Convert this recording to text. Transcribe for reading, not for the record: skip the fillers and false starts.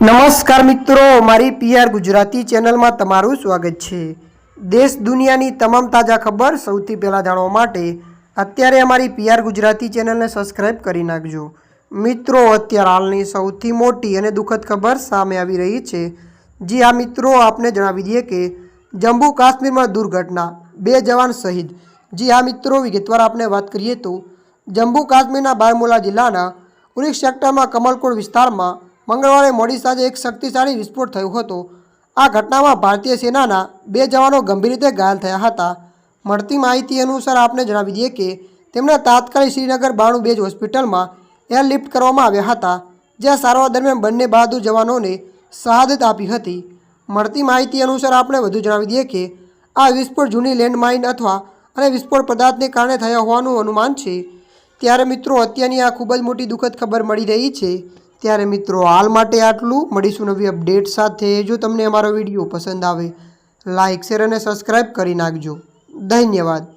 નમસ્કાર મિત્રો, મારી પીઆર ગુજરાતી ચેનલમાં તમારું સ્વાગત છે। દેશ દુનિયાની તમામ તાજા ખબર સૌથી પહેલાં જાણવા માટે અત્યારે અમારી પીઆર ગુજરાતી ચેનલને સબસ્ક્રાઇબ કરી નાખજો। મિત્રો, અત્યારે હાલની સૌથી મોટી અને દુઃખદ ખબર સામે આવી રહી છે। જી હા મિત્રો, આપને જણાવી દઈએ કે જમ્મુ કાશ્મીરમાં દુર્ઘટના, 2 જવાન શહીદ। જી હા મિત્રો, વિગતવાર આપણે વાત કરીએ તો જમ્મુ કાશ્મીરના બારામુલા જિલ્લાના ઉરી સેક્ટરમાં કમલકોટ વિસ્તારમાં મંગળવારે મોડી સાંજે એક શક્તિશાળી વિસ્ફોટ થયો હતો। આ ઘટનામાં ભારતીય સેનાના 2 જવાનો ગંભીર રીતે ઘાયલ થયા હતા। મળતી માહિતી અનુસાર આપને જણાવી દઈએ કે તેમને તાત્કાલિક શ્રીનગર બાણુ બેઝ હોસ્પિટલમાં એરલિફ્ટ કરવામાં આવ્યા હતા, જ્યાં સારવાર દરમિયાન બંને બહાદુર જવાનોને શહાદત આપી હતી। મળતી માહિતી અનુસાર આપણે વધુ જણાવી દઈએ કે આ વિસ્ફોટ જૂની લેન્ડમાઇન અથવા અને વિસ્ફોટ પદાર્થને કારણે થયા હોવાનું અનુમાન છે। ત્યારે મિત્રો, અત્યારની આ ખૂબ જ મોટી દુઃખદ ખબર મળી રહી છે। ત્યારે મિત્રો, હાલ માટે આટલું। મળીશું નવી અપડેટ સાથે। જો તમને અમારો વિડીયો પસંદ આવે, લાઇક, શેર અને સબસ્ક્રાઇબ કરી નાખજો। ધન્યવાદ।